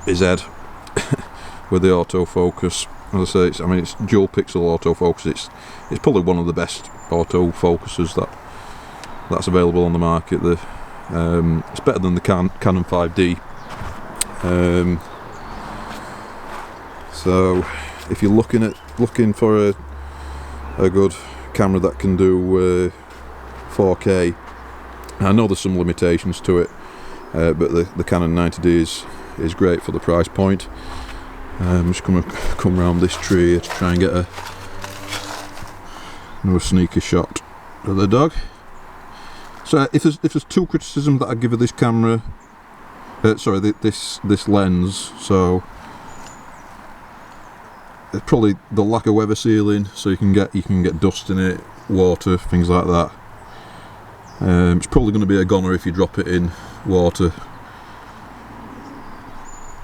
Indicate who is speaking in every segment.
Speaker 1: his head with the autofocus. As I say, it's dual pixel autofocus. It's probably one of the best autofocuses that's available on the market. It's better than the Canon 5D. So if you're looking for a good camera that can do 4K, I know there's some limitations to it, but the Canon 90D is great for the price point. I'm just going to come around this tree here to try and get another sneaky shot of the dog. So if there's two criticisms that I give of this camera, this lens, so it's probably the lack of weather sealing, so you can get dust in it, water, things like that. It's probably going to be a goner if you drop it in water.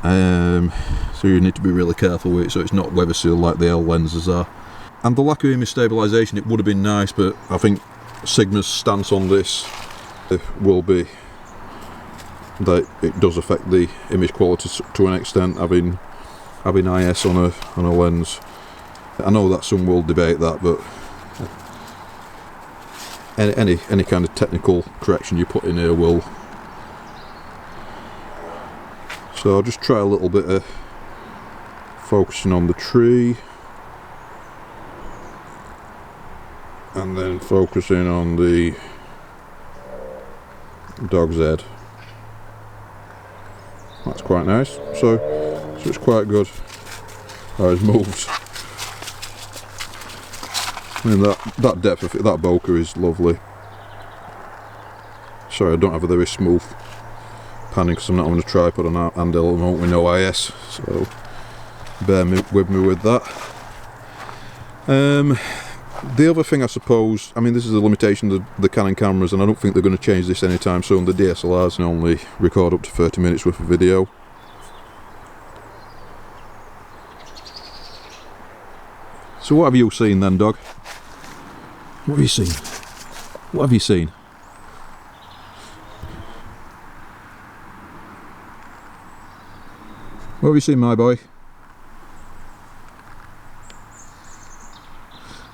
Speaker 1: So you need to be really careful with it, so it's not weather sealed like the L lenses are. And the lack of image stabilisation, it would have been nice, but I think Sigma's stance on this will be that it does affect the image quality to an extent, having IS on a lens. I know that some will debate that, but any kind of technical correction you put in here will. So I'll just try a little bit of focusing on the tree and then focusing on the dog's head. That's quite nice. So it's quite good. Oh, it's moved. I mean, that depth of it, that bokeh is lovely. Sorry, I don't have a very smooth panning because I'm not on a tripod and handle at the moment with no IS, so bear with me with that. The other thing, I suppose, I mean, this is a limitation of the Canon cameras, and I don't think they're going to change this anytime soon. The DSLRs can only record up to 30 minutes worth of video. So what have you seen then, dog? What have you seen? What have you seen? What have you seen, my boy?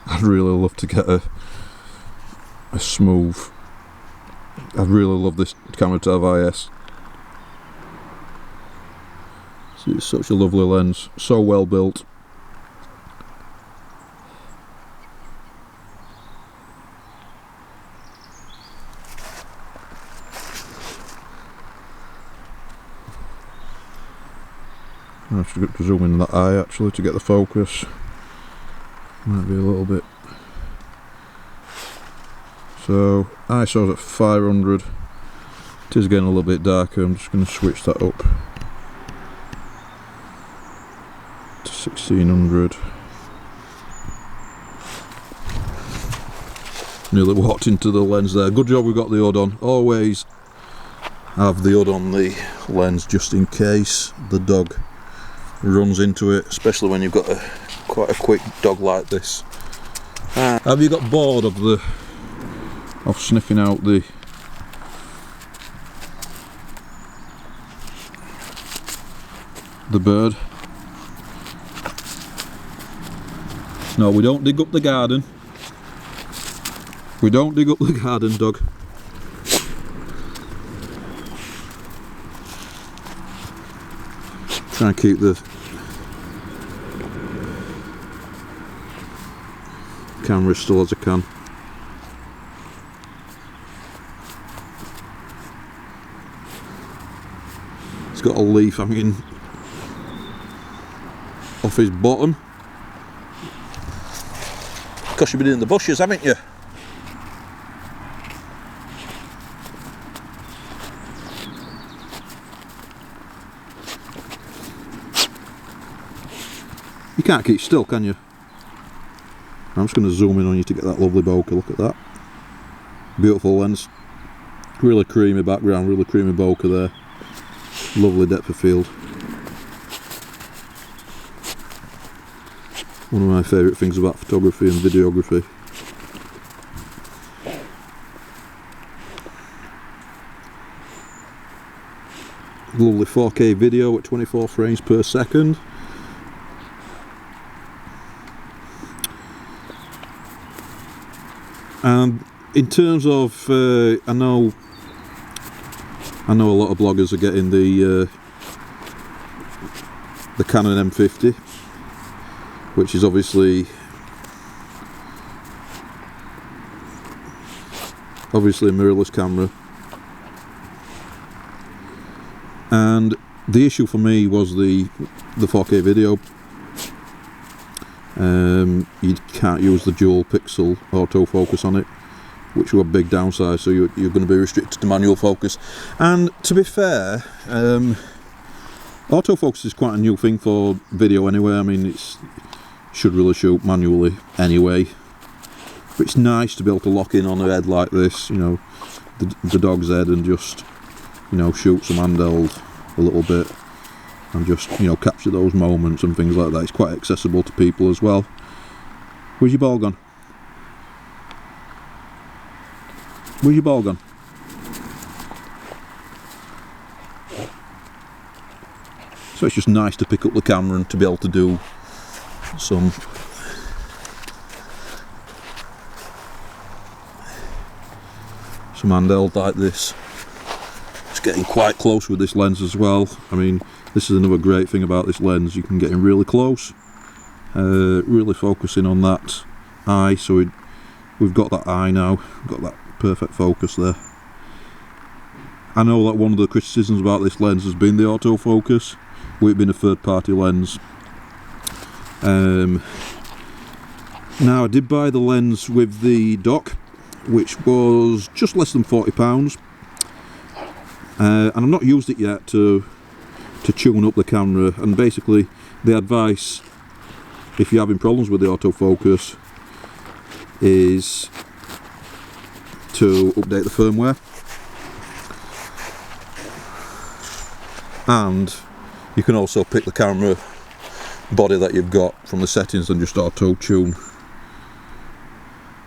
Speaker 1: I'd really love to get a smooth. I'd really love this camera to have IS. It's such a lovely lens, so well built. I have to zoom in that eye actually to get the focus. Might be a little bit. So ISO's at 500. It is getting a little bit darker. I'm just going to switch that up to 1600. Nearly walked into the lens there. Good job we got the hood on. Always have the hood on the lens just in case the dog runs into it, especially when you've got quite a quick dog like this. Have you got bored of sniffing out the bird? No, we don't dig up the garden. We don't dig up the garden, dog. Try and keep the camera as still as I can. It's got a leaf hanging off his bottom. Because you've been in the bushes, haven't you? You can't keep still, can you? I'm just going to zoom in on you to get that lovely bokeh. Look at that. Beautiful lens. Really creamy background, really creamy bokeh there. Lovely depth of field. One of my favourite things about photography and videography. lovely 4K video at 24 frames per second. And in terms of, I know a lot of bloggers are getting the Canon M50, which is obviously a mirrorless camera. And the issue for me was the 4K video. You can't use the dual pixel autofocus on it, which were a big downside, so you're going to be restricted to manual focus. And to be fair, autofocus is quite a new thing for video anyway. I mean, it should really shoot manually anyway, but it's nice to be able to lock in on a head like this, you know, the dog's head, and just, you know, shoot some handheld a little bit and just, you know, capture those moments and things like that. It's quite accessible to people as well. Where's your ball gone? Where's your ball gone? So it's just nice to pick up the camera and to be able to do some handheld like this. It's getting quite close with this lens as well. I mean, this is another great thing about this lens. You can get in really close, really focusing on that eye. So we've got that eye now, got that perfect focus there. I know that one of the criticisms about this lens has been the autofocus, with it being a third-party lens. Now, I did buy the lens with the dock, which was just less than £40, and I've not used it yet to tune up the camera. And basically the advice, if you're having problems with the autofocus, is to update the firmware, and you can also pick the camera body that you've got from the settings and just auto tune.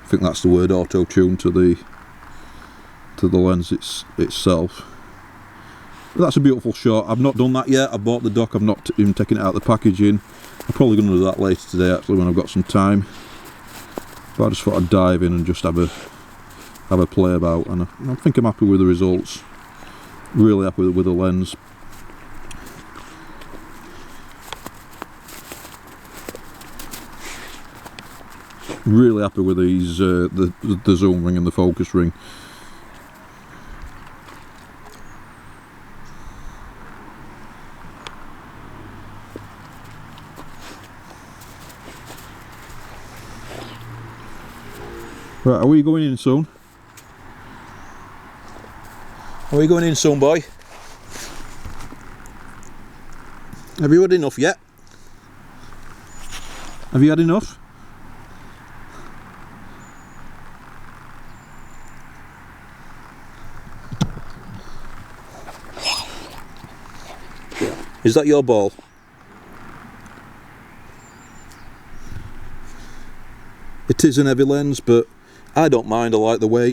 Speaker 1: I think that's the word, auto tune to the lens itself. But that's a beautiful shot. I've not done that yet. I bought the dock, I've not even taken it out of the packaging. I'm probably going to do that later today actually, when I've got some time. But I just thought I'd dive in and just have a play about, and I think I'm happy with the results. Really happy with the lens. Really happy with these the zoom ring and the focus ring. Right, are we going in soon? Are we going in soon, boy? Have you had enough yet? Have you had enough? Is that your ball? It is an heavy lens, but I don't mind. I like the weight.